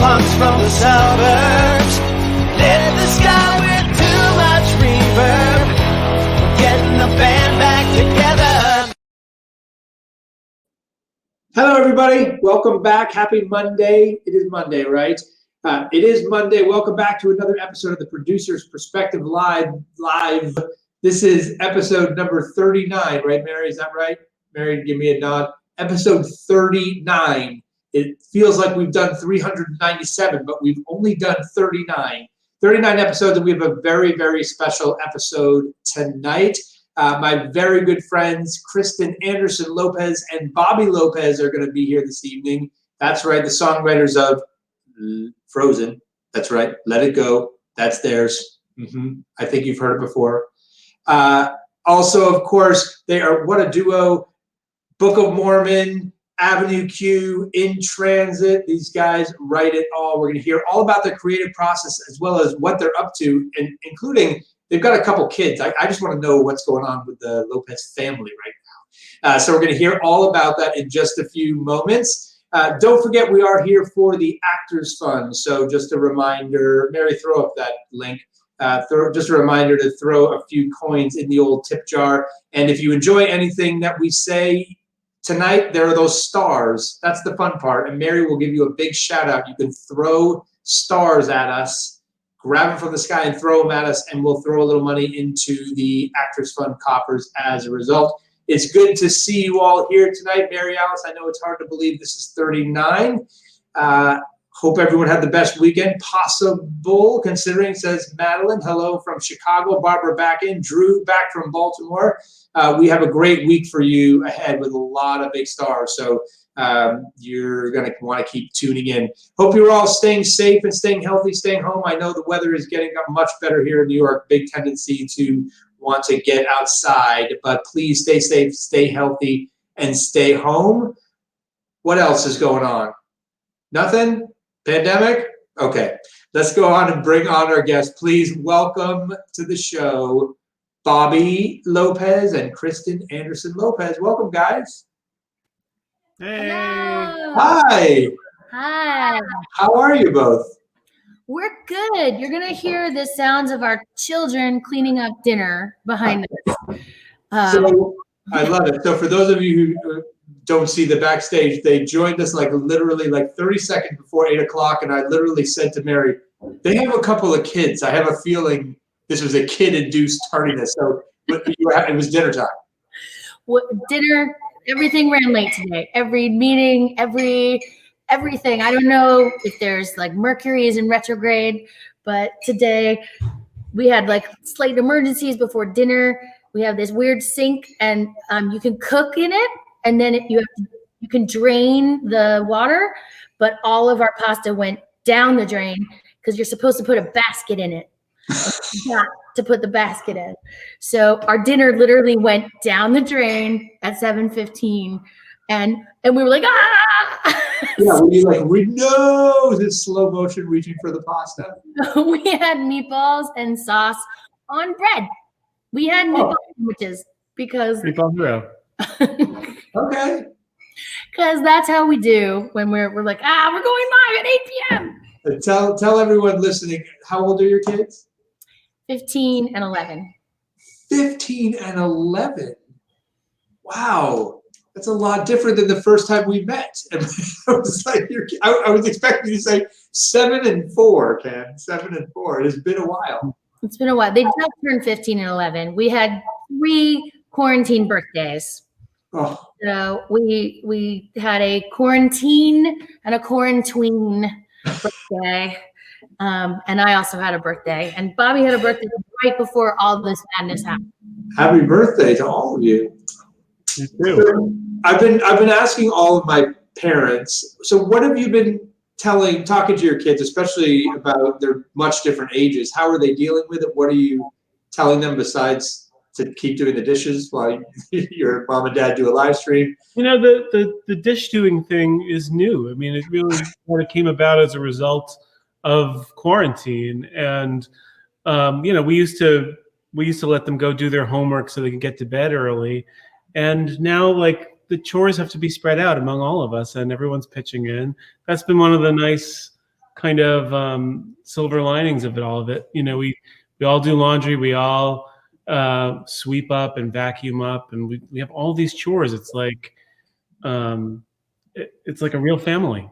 punks from the suburbs. Lit the sky with too much reverb. We're getting the band back together. Hello, everybody. Welcome back. Happy Monday. It is Monday, right? It is Monday. Welcome back to another episode of the Producer's Perspective Live. This is episode number 39, right, Mary? Is that right? Mary, give me a nod. Episode 39. It feels like we've done 397, but we've only done 39. 39 episodes, and we have a very, very special episode tonight. My very good friends, Kristen Anderson-Lopez and Bobby Lopez are going to be here this evening. That's right, the songwriters of Frozen. That's right, Let It Go. That's theirs. I think you've heard it before. Also, of course, they are, what a duo, Book of Mormon, Avenue Q, In Transit. These guys write it all. We're going to hear all about their creative process as well as what they're up to, and including they've got a couple kids. I just want to know what's going on with the Lopez family right now. So we're going to hear all about that in just a few moments. Don't forget, we are here for the Actors Fund. So just a reminder, Mary, throw up that link. Just a reminder to throw a few coins in the old tip jar. And if you enjoy anything that we say tonight, there are those stars. That's the fun part. And Mary will give you a big shout out. You can throw stars at us, grab them from the sky and throw them at us, and we'll throw a little money into the Actors Fund coffers as a result. It's good to see you all here tonight. Mary Alice, I know it's hard to believe this is 39. Hope everyone had the best weekend possible, considering, says Madeline. Hello from Chicago. Barbara back in. Drew back from Baltimore. We have a great week for you ahead with a lot of big stars. So you're going to want to keep tuning in. Hope you're all staying safe and staying healthy, staying home. I know the weather is getting up much better here in New York. Big tendency to want to get outside, but please stay safe, stay healthy, and stay home. What else is going on? Nothing? Pandemic? Okay, let's go on and bring on our guests. Please welcome to the show Bobby Lopez and Kristen Anderson-Lopez. Welcome, guys. Hey. Hello. Hi. Hi. How are you both? We're good. You're going to hear the sounds of our children cleaning up dinner behind us. So I love it. So for those of you who don't see the backstage, they joined us literally 30 seconds before 8 o'clock, and I literally said to Mary, they have a couple of kids. I have a feeling this was a kid-induced tardiness. So it was dinner time. Dinner, everything ran late today. Every meeting, everything. I don't know if there's Mercury is in retrograde, but today we had slight emergencies before dinner. We have this weird sink, and you can cook in it, and then you can drain the water, but all of our pasta went down the drain because you're supposed to put a basket in it. Got to put the basket in. So our dinner literally went down the drain at 7:15, and we were like, ah! Yeah, were you no, this slow motion reaching for the pasta? We had meatballs and sauce on bread. We had meatball sandwiches because Meatball Hero. Okay. Because that's how we do when we're going live at 8 p.m. Tell everyone listening, how old are your kids? 15 and 11. 15 and 11. Wow. That's a lot different than the first time we met. And I was expecting you to say 7 and 4, Ken. 7 and 4. It has been a while. It's been a while. They just turned 15 and 11. We had 3 quarantine birthdays. Oh. So we had a quarantine and a quarantine birthday. And I also had a birthday. And Bobby had a birthday right before all this madness happened. Happy birthday to all of you. You too. I've been asking all of my parents, so what have you been talking to your kids, especially about their much different ages? How are they dealing with it? What are you telling them besides to keep doing the dishes while your mom and dad do a live stream? The dish doing thing is new. I mean, it really kind of came about as a result of quarantine. And, we used to let them go do their homework so they can get to bed early. And now, the chores have to be spread out among all of us, and everyone's pitching in. That's been one of the nice kind of silver linings of all of it. You know, we all do laundry, we all sweep up and vacuum up, and we have all these chores. It's like it's like a real family.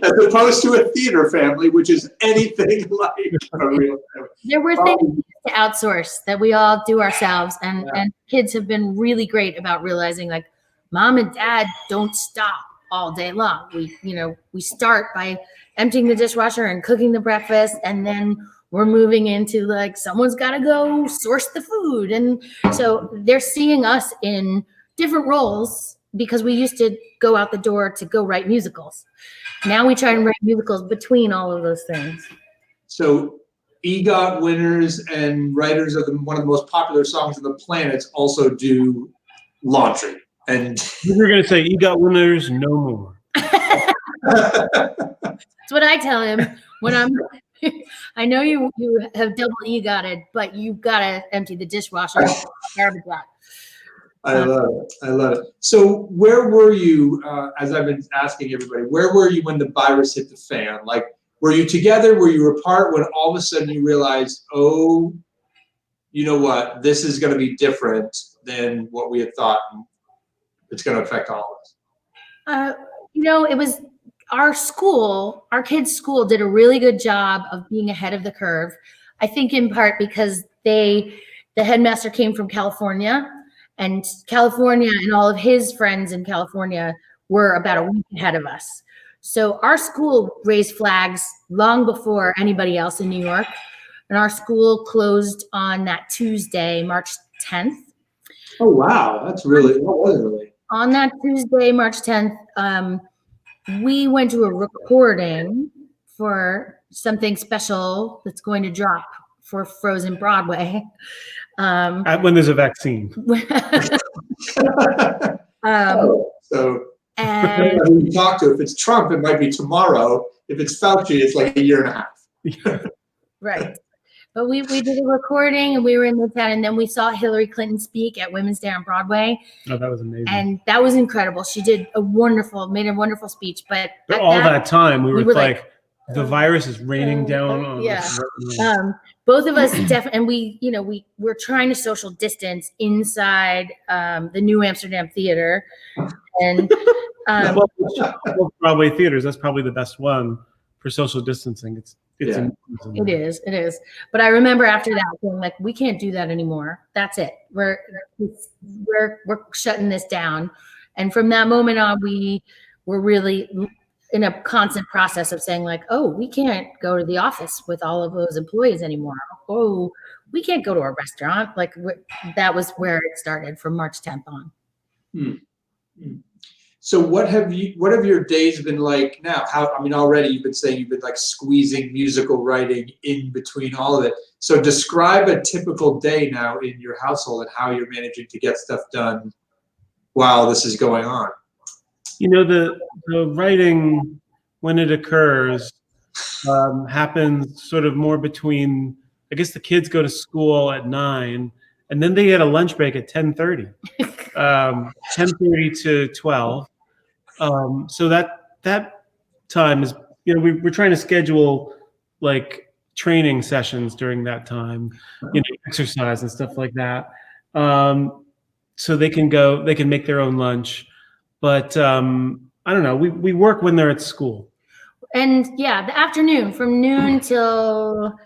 As opposed to a theater family, which is anything like a real family. There were things we used to outsource that we all do ourselves, and kids have been really great about realizing, like, mom and dad don't stop all day long. We start by emptying the dishwasher and cooking the breakfast, and then we're moving into, like, someone's got to go source the food. And so they're seeing us in different roles, because we used to go out the door to go write musicals. Now we try and write musicals between all of those things. So EGOT winners and writers of one of the most popular songs on the planet also do laundry. And you're going to say EGOT winners no more. That's what I tell him when I know you have double EGOTed, but you've got to empty the dishwasher and garbage out. I love it. So where were you, as I've been asking everybody, where were you when the virus hit the fan? Like, were you together? Were you apart when all of a sudden you realized, oh, you know what, this is going to be different than what we had thought. It's going to affect all of us. It was our kids' school did a really good job of being ahead of the curve. I think in part because the headmaster came from California. And California and all of his friends in California were about a week ahead of us. So our school raised flags long before anybody else in New York. And our school closed on that Tuesday, March 10th. Oh, wow. That was really. On that Tuesday, March 10th, we went to a recording for something special that's going to drop for Frozen Broadway. When there's a vaccine. And who you talk to, if it's Trump, it might be tomorrow. If it's Fauci, it's like a year and a half. Right. But we did a recording, and we were in Midtown, and then we saw Hillary Clinton speak at Women's Day on Broadway. Oh, that was amazing. And that was incredible. She made a wonderful speech. But all that time, we were like the virus is raining down on us. Both of us definitely, and we're trying to social distance inside the New Amsterdam Theater, and Broadway theaters. That's probably the best one for social distancing. It is. But I remember after that being like, we can't do that anymore. That's it. We're shutting this down. And from that moment on, we were really in a constant process of saying, like, oh, we can't go to the office with all of those employees anymore. Oh, we can't go to a restaurant. Like, that was where it started from March 10th on. So what have your days been like now? Already you've been saying you've been like squeezing musical writing in between all of it. So describe a typical day now in your household and how you're managing to get stuff done while this is going on. The writing, when it occurs, happens sort of more between, I guess the kids go to school at 9, and then they get a lunch break at 10:30, 10:30 to 12. So that time is, we're trying to schedule like training sessions during that time, exercise and stuff like that. So they can make their own lunch. But I don't know. We work when they're at school. And the afternoon from noon till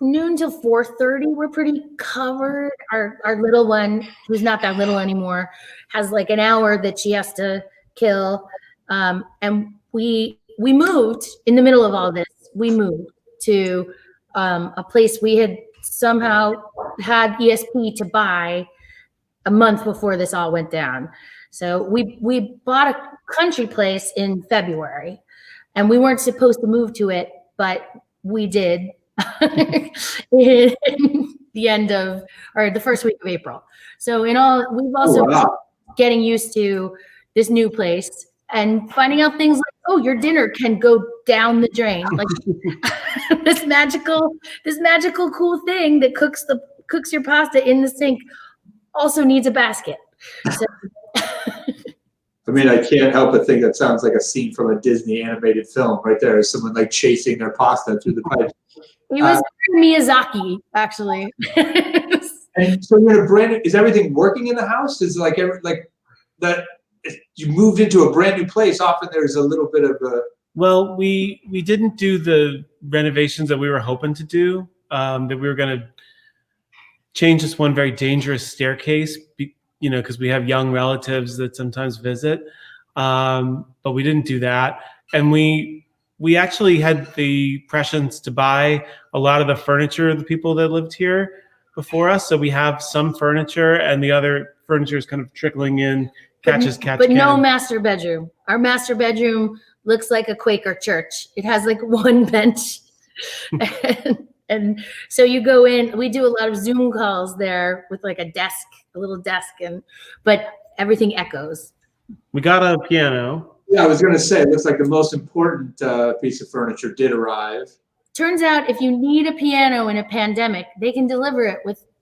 4:30, we're pretty covered. Our little one, who's not that little anymore, has like an hour that she has to kill. And we moved in the middle of all this. We moved to a place we had somehow had ESP to buy a month before this all went down. So we bought a country place in February, and we weren't supposed to move to it, but we did in the first week of April. So in all, we've also been getting used to this new place and finding out things like, oh, your dinner can go down the drain, like this magical cool thing that cooks your pasta in the sink also needs a basket. So I mean, I can't help but think that sounds like a scene from a Disney animated film right there. Someone like chasing their pasta through the pipe. He was Miyazaki, actually. And so you're in a brand new, is everything working in the house? Is like that if you moved into a brand new place, often there's a little bit of a. Well, we didn't do the renovations that we were hoping to do. That we were going to change this one very dangerous staircase, because we have young relatives that sometimes visit. But we didn't do that, and we actually had the prescience to buy a lot of the furniture of the people that lived here before us. So we have some furniture, and the other furniture is kind of trickling in, catch but no can. master bedroom. Our master bedroom looks like a Quaker church. It has like one bench. and so you go in, we do a lot of Zoom calls there with like a little desk, but everything echoes. We got a piano. Yeah, I was going to say, it looks like the most important piece of furniture did arrive. Turns out if you need a piano in a pandemic, they can deliver it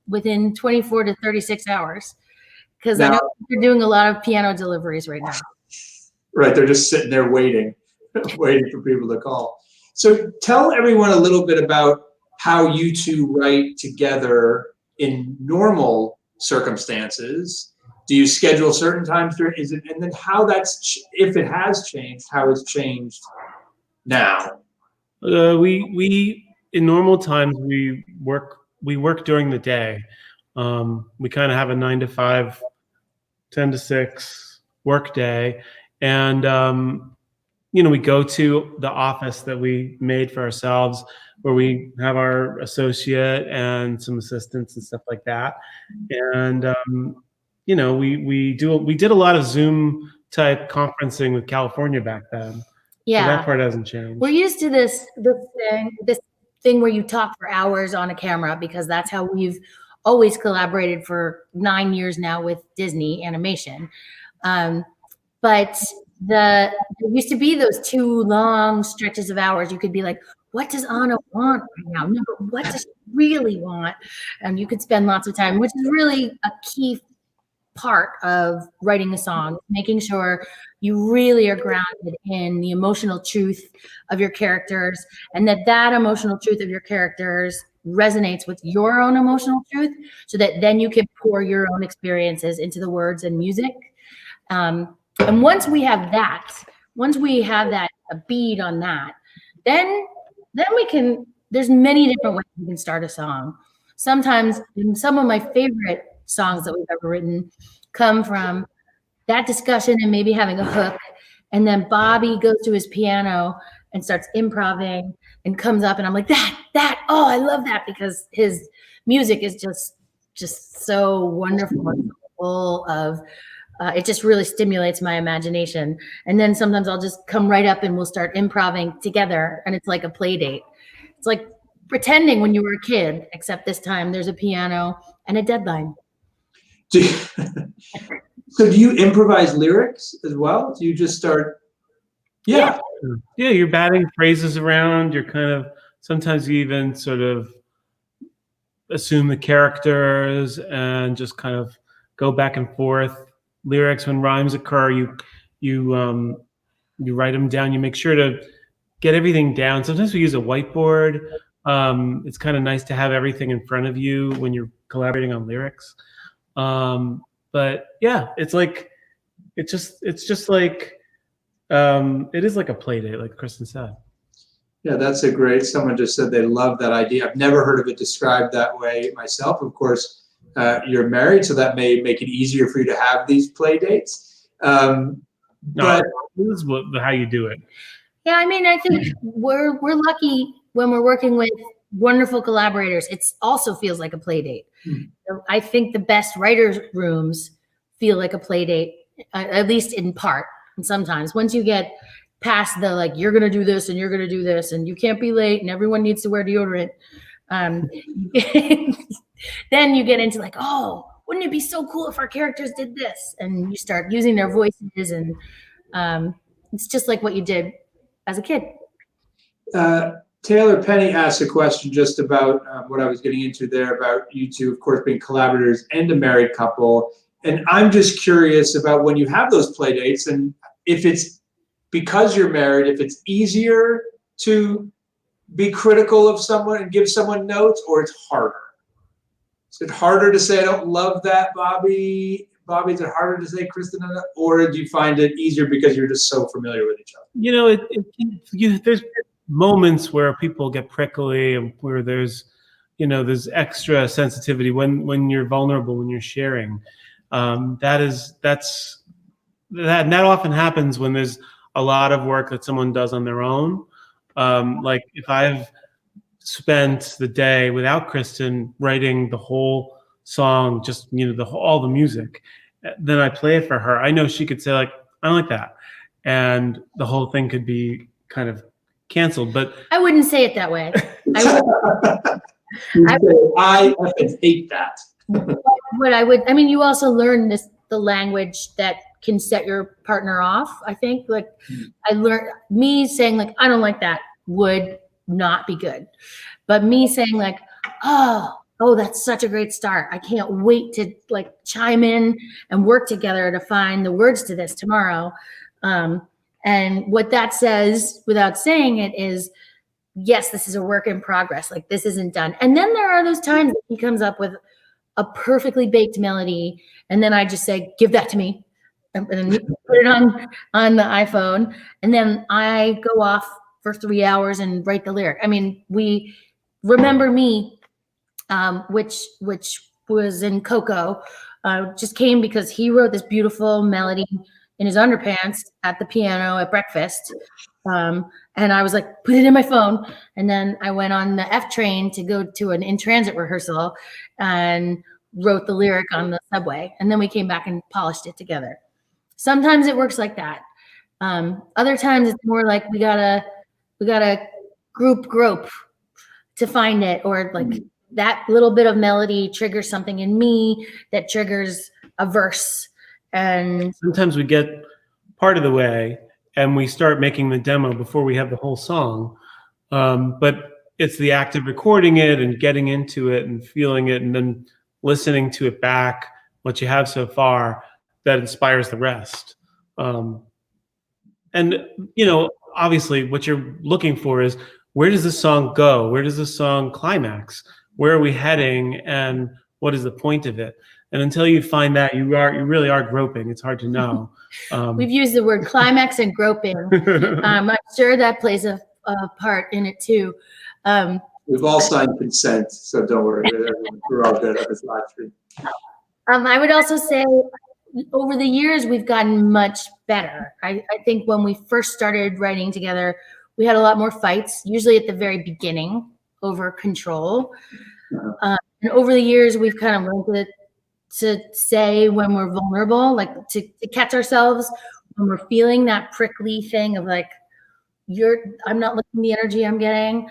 within 24 to 36 hours. Because I know they're doing a lot of piano deliveries right now. Right, they're just sitting there waiting for people to call. So tell everyone a little bit about how you two write together in normal circumstances. Do you schedule certain times and then how if it has changed, how it's changed now? We in normal times we work during the day. We kind of have a 9 to 5, 10 to 6 work day, and we go to the office that we made for ourselves, where we have our associate and some assistants and stuff like that, and we did a lot of Zoom type conferencing with California back then. Yeah, so that part hasn't changed. We're used to this thing where you talk for hours on a camera, because that's how we've always collaborated for 9 years now with Disney animation. But there used to be those 2 long stretches of hours. You could be like, what does Anna want right now? No, but what does she really want? And you could spend lots of time, which is really a key part of writing a song, making sure you really are grounded in the emotional truth of your characters, and that emotional truth of your characters resonates with your own emotional truth, so that then you can pour your own experiences into the words and music. And once we have that a bead on that, then we can, there's many different ways we can start a song. Sometimes some of my favorite songs that we've ever written come from that discussion and maybe having a hook, and then Bobby goes to his piano and starts improvising and comes up, and I'm like, oh, I love that, because his music is just so wonderful and full of it just really stimulates my imagination. And then sometimes I'll just come right up and we'll start improvising together, and it's like a play date. It's like pretending when you were a kid, except this time there's a piano and a deadline. So do you improvise lyrics as well? Do you just start? Yeah, you're batting phrases around. You're kind of, sometimes you even sort of assume the characters and just kind of go back and forth. Lyrics, when rhymes occur, you write them down. You make sure to get everything down. Sometimes we use a whiteboard. It's kind of nice to have everything in front of you when you're collaborating on lyrics. But yeah, it is like a play date, like Kristen said. Yeah, that's a great, someone just said they love that idea. I've never heard of it described that way myself. Of course, you're married, so that may make it easier for you to have these play dates. But this is how you do it. Yeah, I mean, I think we're lucky when we're working with wonderful collaborators. It also feels like a play date. So I think the best writers' rooms feel like a play date, at least in part. And sometimes once you get past the, like, you're going to do this and you're going to do this and you can't be late and everyone needs to wear deodorant, then you get into like, oh, wouldn't it be so cool if our characters did this? And you start using their voices, and it's just like what you did as a kid. Taylor Penny asked a question just about what I was getting into there about you two, of course, being collaborators and a married couple. And I'm just curious about when you have those play dates, and if it's because you're married, if it's easier to be critical of someone and give someone notes, or it's harder. Is it harder to say, I don't love that, Bobby? Bobby, is it harder to say, Kristen? Or do you find it easier because you're just so familiar with each other? You know, there's moments where people get prickly and where there's extra sensitivity when you're vulnerable, when you're sharing. That often happens when there's a lot of work that someone does on their own. Like if I've spent the day without Kristen writing the whole song, just all the music, then I play it for her. I know she could say like, I don't like that, and the whole thing could be kind of canceled. But I wouldn't say it that way. I hate that. You also learn the language that can set your partner off. I think I learned, me saying like, I don't like that would not be good. But me saying like, oh, that's such a great start. I can't wait to like chime in and work together to find the words to this tomorrow. And what that says without saying it is, yes, this is a work in progress. Like this isn't done. And then there are those times that he comes up with a perfectly baked melody. And then I just say, give that to me. And then put it on the iPhone. And then I go off for 3 hours and write the lyric. I mean, we Remember Me, which was in Coco, just came because he wrote this beautiful melody in his underpants at the piano at breakfast. And I was like, put it in my phone. And then I went on the F train to go to an in-transit rehearsal and wrote the lyric on the subway. And then we came back and polished it together. Sometimes it works like that. Other times it's more like we gotta group grope to find it, or like that little bit of melody triggers something in me that triggers a verse. And sometimes we get part of the way and we start making the demo before we have the whole song. But it's the act of recording it and getting into it and feeling it and then listening to it back, what you have so far, that inspires the rest. And, obviously what you're looking for is, where does this song go? Where does this song climax? Where are we heading? And what is the point of it? And until you find that, you really are groping. It's hard to know. We've used the word climax and groping. I'm sure that plays a part in it too. We've all signed consent, so don't worry. We're all good at this live stream. I would also say over the years, we've gotten much better. I think when we first started writing together, we had a lot more fights, usually at the very beginning, over control. And over the years, we've kind of learned to say when we're vulnerable, like to catch ourselves when we're feeling that prickly thing of like, I'm not liking the energy I'm getting.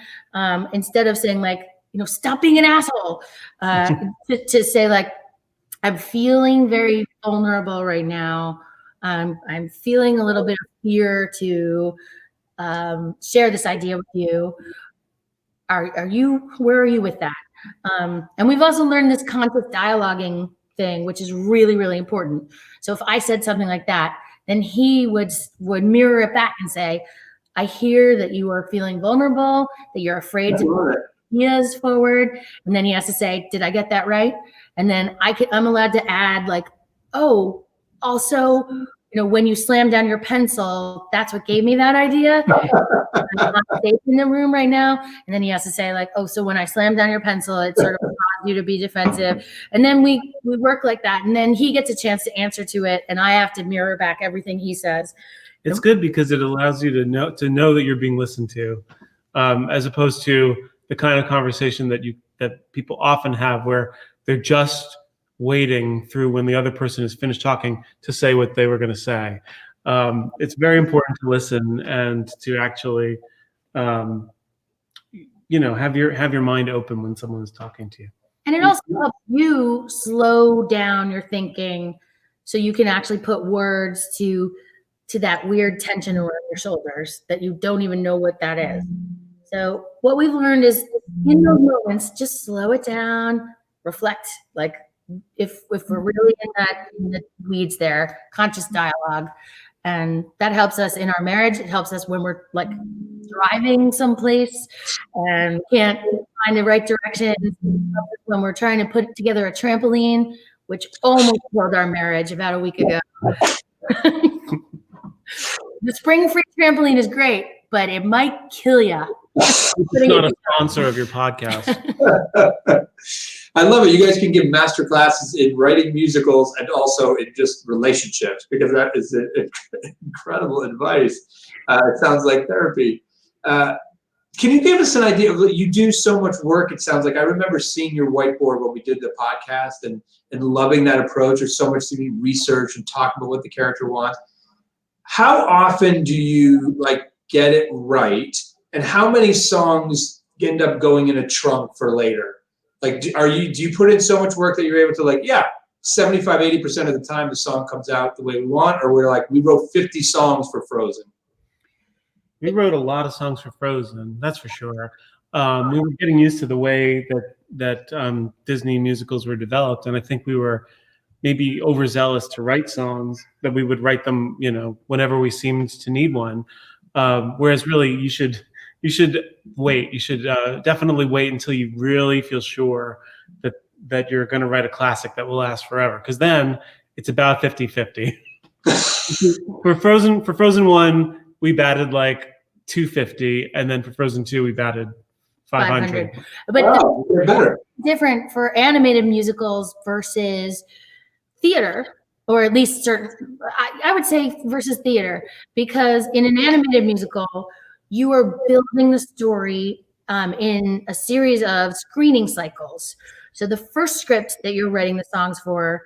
Instead of saying like, stop being an asshole, to say like, I'm feeling very vulnerable right now. I'm feeling a little bit of fear to share this idea with you. Where are you with that? And we've also learned this conscious dialoguing thing, which is really, really important. So if I said something like that, then he would mirror it back and say, I hear that you are feeling vulnerable, that you're afraid to put ideas forward. And then he has to say, did I get that right? And then I'm allowed to add like, oh, also, when you slam down your pencil, that's what gave me that idea. I'm not safe in the room right now. And then he has to say like, oh, so when I slam down your pencil, it sort of caused you to be defensive. And then we work like that. And then he gets a chance to answer to it. And I have to mirror back everything he says. It's good because it allows you to know that you're being listened to, as opposed to the kind of conversation that people often have where they're just waiting through when the other person is finished talking to say what they were going to say. It's very important to listen and to actually, have your mind open when someone is talking to you. And it also helps you slow down your thinking so you can actually put words to that weird tension around your shoulders that you don't even know what that is. So what we've learned is in those moments, just slow it down, reflect, like if we're really in the weeds there, conscious dialogue. And that helps us in our marriage. It helps us when we're like driving someplace and can't find the right direction. When we're trying to put together a trampoline, which almost killed our marriage about a week ago. The spring-free trampoline is great, but it might kill you. It's not a sponsor of your podcast. I love it. You guys can give master classes in writing musicals and also in just relationships, because that is incredible advice. It sounds like therapy. Can you give us an idea of, you do so much work, it sounds like. I remember seeing your whiteboard when we did the podcast and loving that approach. There's so much to be research and talk about what the character wants. How often do you like get it right? And how many songs end up going in a trunk for later? Like, do you put in so much work that you're able to, like, 75, 80% of the time the song comes out the way we want, or we're like, we wrote 50 songs for Frozen? We wrote a lot of songs for Frozen, that's for sure. We were getting used to the way that Disney musicals were developed, and I think we were maybe overzealous to write songs, that we would write them, whenever we seemed to need one. Whereas really, you should wait. You should definitely wait until you really feel sure that you're going to write a classic that will last forever, because then it's about 50-50. For Frozen 1, we batted like 250, and then for Frozen 2, we batted 500. But they're better. Different for animated musicals versus theater, or at least certain, I would say versus theater, because in an animated musical, you are building the story in a series of screening cycles. So the first script that you're writing the songs for,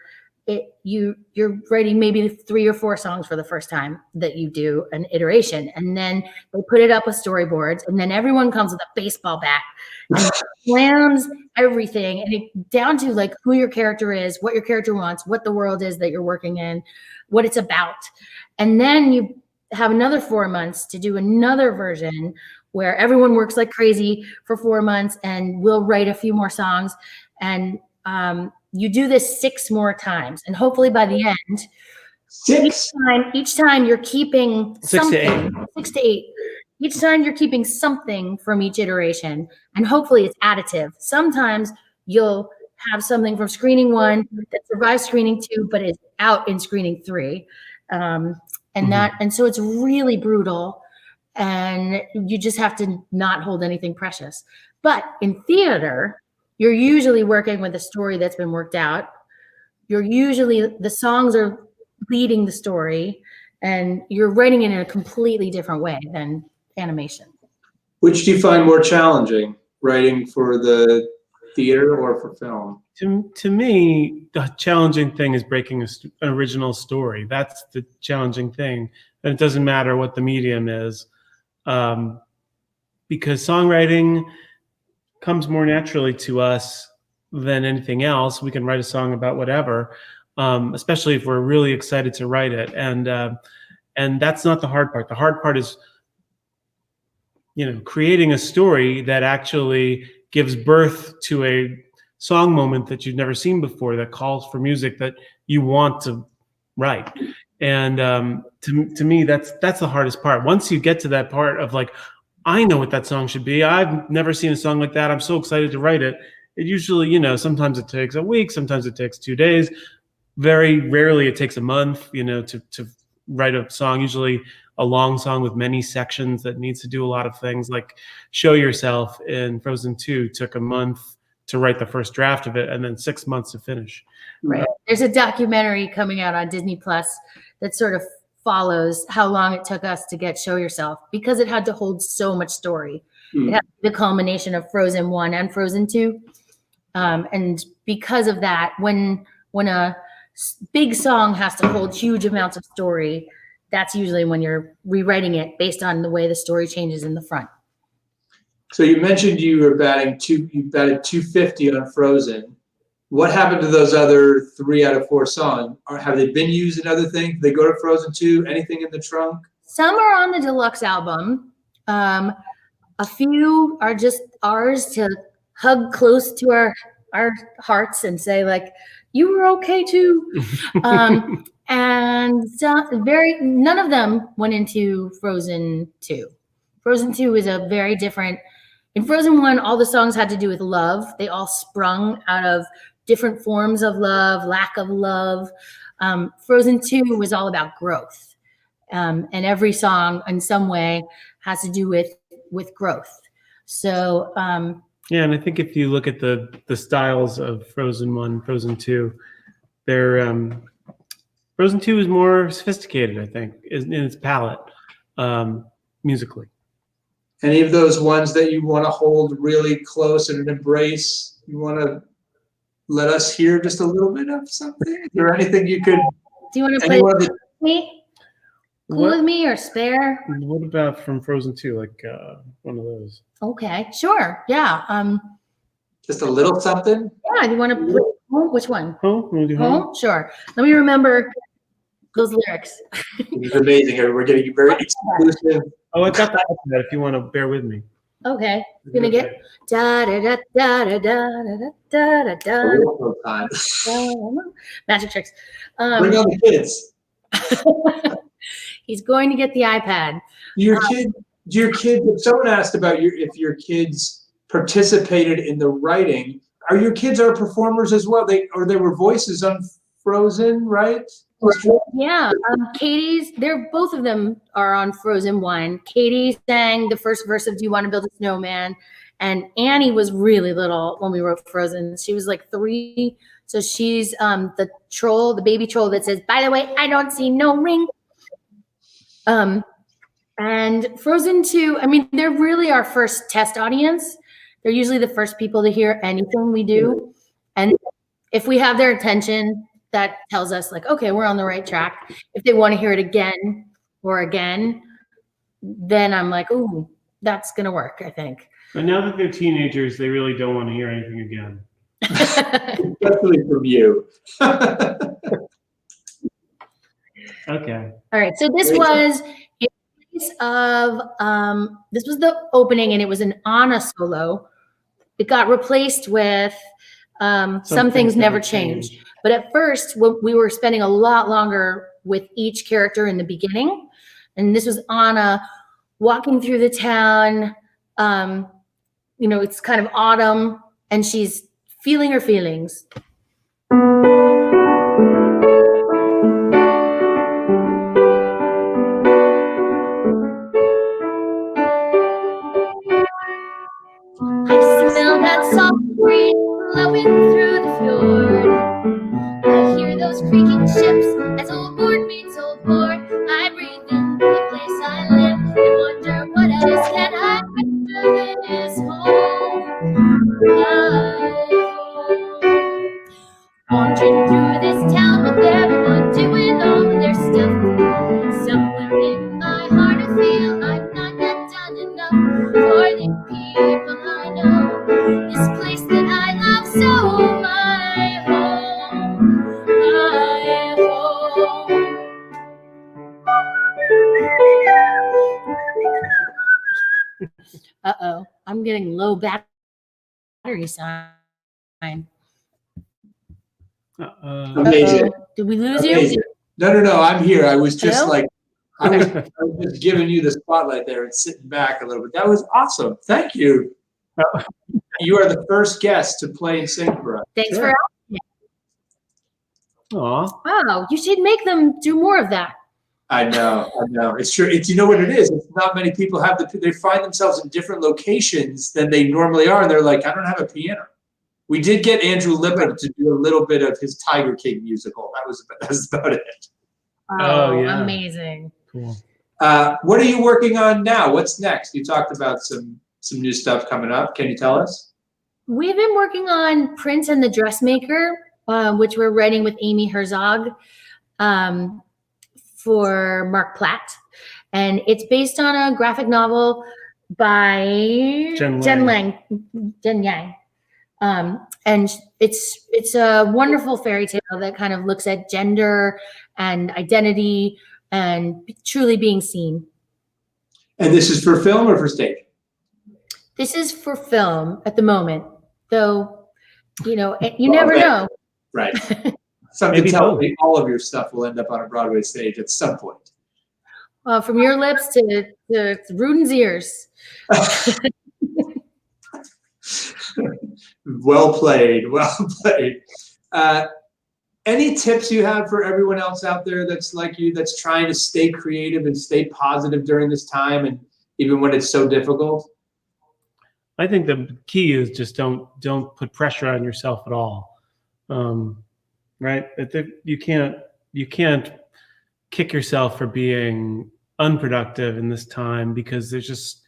you're writing maybe 3 or 4 songs for the first time that you do an iteration, and then they put it up with storyboards, and then everyone comes with a baseball bat and plans everything, and down to like who your character is, what your character wants, what the world is that you're working in, what it's about. And then you have another 4 months to do another version where everyone works like crazy for 4 months, and we'll write a few more songs, and you do this 6 more times, and hopefully by the end, 6? each time you're keeping 6 to 8. 6 to 8. Each time you're keeping something from each iteration, and hopefully it's additive. Sometimes you'll have something from screening 1 that survives screening 2, but is out in screening 3. And so it's really brutal, and you just have to not hold anything precious. But in theater, you're usually working with a story that's been worked out. The songs are leading the story, and you're writing it in a completely different way than animation. Which do you find more challenging, writing for the theater or for film? To me, the challenging thing is breaking an original story. That's the challenging thing. And it doesn't matter what the medium is, because songwriting comes more naturally to us than anything else. We can write a song about whatever, especially if we're really excited to write it. And that's not the hard part. The hard part is, creating a story that actually gives birth to a song moment that you've never seen before, that calls for music that you want to write. And to me, that's the hardest part. Once you get to that part of like, I know what that song should be. I've never seen a song like that. I'm so excited to write it. It usually, sometimes it takes a week, sometimes it takes 2 days. Very rarely it takes a month, to write a song. Usually a long song with many sections that needs to do a lot of things, like Show Yourself in Frozen 2 took a month to write the first draft of it, and then 6 months to finish. Right. There's a documentary coming out on Disney Plus that sort of follows how long it took us to get Show Yourself, because it had to hold so much story. It had the culmination of Frozen 1 and Frozen 2. And because of that, when a big song has to hold huge amounts of story, that's usually when you're rewriting it based on the way the story changes in the front. So you mentioned you batted 250 on Frozen. What happened to those other 3 out of 4 songs? Have they been used in other things? Did they go to Frozen 2? Anything in the trunk? Some are on the deluxe album. A few are just ours to hug close to our hearts and say, like, you were okay too. And none of them went into Frozen 2. Frozen 2 is a very different. In Frozen 1, all the songs had to do with love. They all sprung out of different forms of love, lack of love. Frozen 2 was all about growth. And every song in some way has to do with growth. So yeah, and I think if you look at the styles of Frozen 1, Frozen 2, they're Frozen 2 is more sophisticated, I think, in its palette, musically. Any of those ones that you want to hold really close and embrace? You want to let us hear just a little bit of something? Is there anything you could? Do you want to play with me? Cool with me or Spare? What about from Frozen 2, like one of those? Okay, sure. Yeah. Just a little something? Yeah, you want to play Home? Which one? Home? Want to do Home? Sure. Let me remember those lyrics. This is amazing. We're getting very exclusive. Oh, I got that if you want to bear with me. Okay. You're gonna get da da da da da da da da da da. Magic tricks. Bring on the kids. He's going to get the iPad. Your kid. Someone asked about if your kids participated in the writing. Are your kids performers as well? They were voices on Frozen, right? Yeah, both of them are on Frozen 1. Katie sang the first verse of Do You Want to Build a Snowman? And Annie was really little when we wrote Frozen. She was like 3. So she's the troll, the baby troll that says, by the way, I don't see no ring. And Frozen 2, I mean, they're really our first test audience. They're usually the first people to hear anything we do. And if we have their attention, that tells us like, okay, we're on the right track. If they want to hear it again or again, then I'm like, ooh, that's going to work, I think. But now that they're teenagers, they really don't want to hear anything again. Especially from you. Okay. All right. So this was this was the opening, and it was an Anna solo. It got replaced with Some Things Never Change. But at first, we were spending a lot longer with each character in the beginning. And this was Anna walking through the town. It's kind of autumn, and she's feeling her feelings. I smell that soft breeze blowing through the fjord. I hear those creaking ships as old board meets old board. I breathe in the place I live and wonder what else can I picture this home. Wandering through this town with everyone doing all of their stuff. Somewhere in my heart I feel I've not yet done enough for the people I know. This place that I love so, my home, my home. Uh-oh, I'm getting low battery sign. Amazing. Did we lose Amazing. you? No. I'm here. I was just Hello? I was just giving you the spotlight there and sitting back a little bit. That was awesome. Thank you. You are the first guest to play and sing for us. Thanks for asking me. Aw. Wow, you should make them do more of that. I know. It's true. You know what it is? It's not many people they find themselves in different locations than they normally are. And they're like, I don't have a piano. We did get Andrew Lippa to do a little bit of his Tiger King musical. That's about it. Oh, yeah. Amazing. Cool. What are you working on now? What's next? You talked about some new stuff coming up. Can you tell us? We've been working on Prince and the Dressmaker, which we're writing with Amy Herzog for Mark Platt. And it's based on a graphic novel by Jen Yang. And it's a wonderful fairy tale that kind of looks at gender and identity and truly being seen. And this is for film or for stage? This is for film at the moment, though, you never know. Right. Something Maybe tells both. me all of your stuff will end up on a Broadway stage at some point. From your lips to Rudin's ears. Well played. Well played. Any tips you have for everyone else out there that's like you, that's trying to stay creative and stay positive during this time, and even when it's so difficult? I think the key is just don't put pressure on yourself at all. Right? You can't kick yourself for being unproductive in this time, because there's just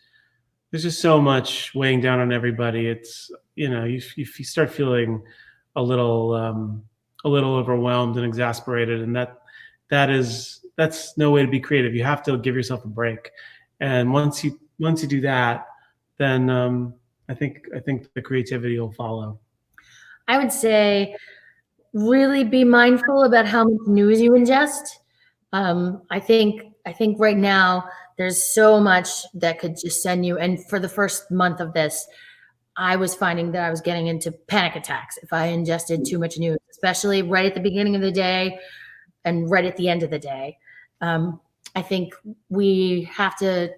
so much weighing down on everybody. It's, if you start feeling a little overwhelmed and exasperated, and that's no way to be creative. You have to give yourself a break, and once you do that, then I think the creativity will follow. I would say really be mindful about how much news you ingest. I think right now there's so much that could just send you. And for the first month of this, I was finding that I was getting into panic attacks if I ingested too much news, especially right at the beginning of the day and right at the end of the day. I think we have to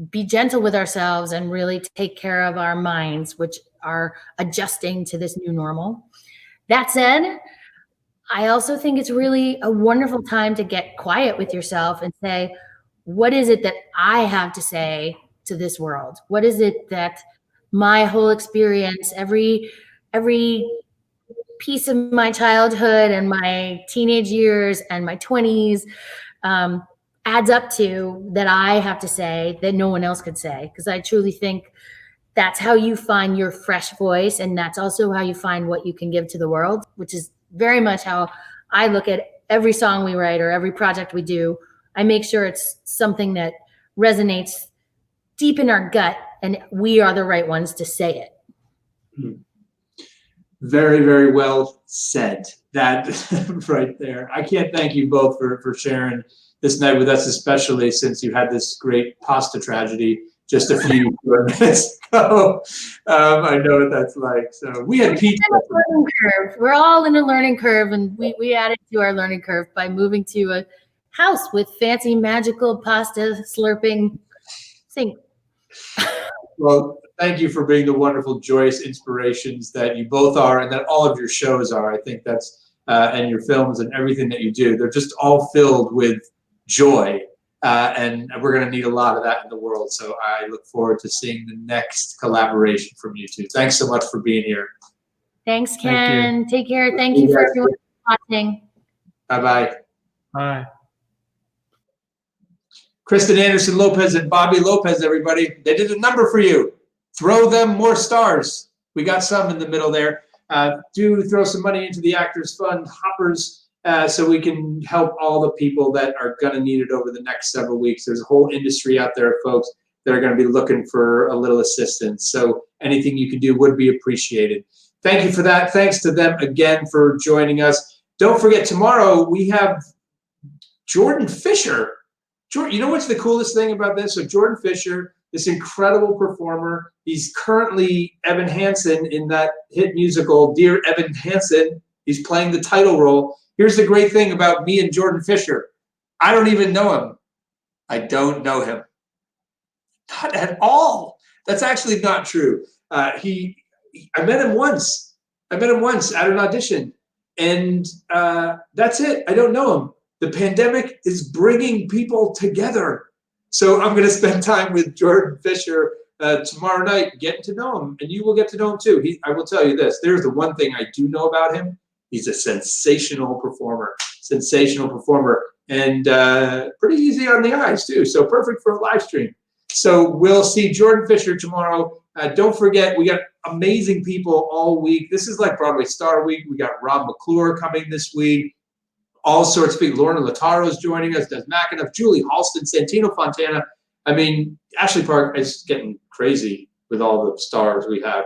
be gentle with ourselves and really take care of our minds, which are adjusting to this new normal. That said, I also think it's really a wonderful time to get quiet with yourself and say, what is it that I have to say to this world? What is it that my whole experience, every piece of my childhood and my teenage years and my 20s adds up to, that I have to say that no one else could say? Because I truly think that's how you find your fresh voice, and that's also how you find what you can give to the world, which is very much how I look at every song we write or every project we do. I make sure it's something that resonates deep in our gut, and we are the right ones to say it. Very, very well said. That right there. I can't thank you both for sharing this night with us, especially since you had this great pasta tragedy just a few minutes ago. I know what that's like. So we had pizza. We're all in a learning curve, and we added to our learning curve by moving to a house with fancy magical pasta slurping sink. Well, thank you for being the wonderful, joyous inspirations that you both are, and that all of your shows are. I think that's, and your films and everything that you do, they're just all filled with joy. And we're going to need a lot of that in the world. So I look forward to seeing the next collaboration from you two. Thanks so much for being here. Thanks, Ken. Take care. Thank you for everyone watching. Bye-bye. Bye. Kristen Anderson-Lopez and Bobby Lopez, everybody. They did a number for you. Throw them more stars. We got some in the middle there. Do throw some money into the Actors Fund Hoppers, so we can help all the people that are going to need it over the next several weeks. There's a whole industry out there, folks, that are going to be looking for a little assistance. So anything you can do would be appreciated. Thank you for that. Thanks to them again for joining us. Don't forget, tomorrow we have Jordan Fisher. Jordan, you know what's the coolest thing about this? So Jordan Fisher, this incredible performer, he's currently Evan Hansen in that hit musical, Dear Evan Hansen. He's playing the title role. Here's the great thing about me and Jordan Fisher. I don't even know him. I don't know him. Not at all. That's actually not true. I met him once. at an audition. And that's it. I don't know him. The pandemic is bringing people together. So I'm going to spend time with Jordan Fisher tomorrow night, getting to know him. And you will get to know him too. I will tell you this. There's the one thing I do know about him. He's a sensational performer. And pretty easy on the eyes too. So perfect for a live stream. So we'll see Jordan Fisher tomorrow. Don't forget, we got amazing people all week. This is like Broadway Star Week. We got Rob McClure coming this week. All sorts of people. Lorna Lataro's joining us. Des McAnuff, Julie Halston, Santino Fontana. I mean, Ashley Park is getting crazy with all the stars we have.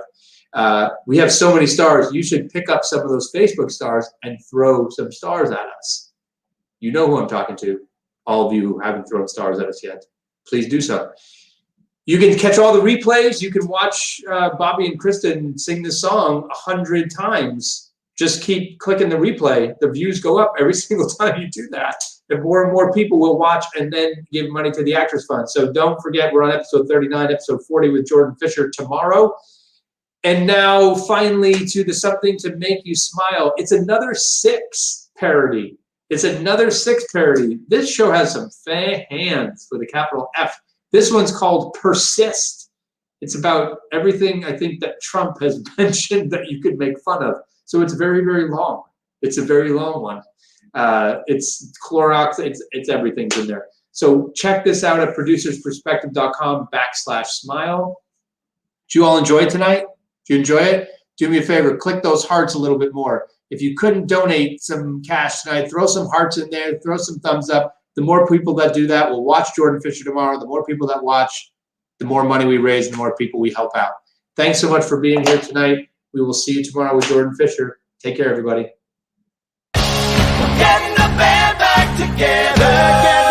We have so many stars. You should pick up some of those Facebook stars and throw some stars at us. You know who I'm talking to. All of you who haven't thrown stars at us yet, please do so. You can catch all the replays. You can watch Bobby and Kristen sing this song 100 times just keep clicking the replay. The views go up every single time you do that. And more people will watch and then give money to the Actors Fund. So don't forget, we're on episode 39, episode 40 with Jordan Fisher tomorrow. And now finally to the Something to Make You Smile. It's another 6 parody. It's another 6 parody. This show has some fans with a capital F. This one's called Persist. It's about everything I think that Trump has mentioned that you could make fun of. So it's very, very long. It's a very long one. It's Clorox. It's everything's in there. So check this out at producersperspective.com/smile. Did you all enjoy tonight? Did you enjoy it? Do me a favor, click those hearts a little bit more. If you couldn't donate some cash tonight, throw some hearts in there, throw some thumbs up. The more people that do that will watch Jordan Fisher tomorrow. The more people that watch, the more money we raise, the more people we help out. Thanks so much for being here tonight. We will see you tomorrow with Jordan Fisher. Take care, everybody. Getting the band back together.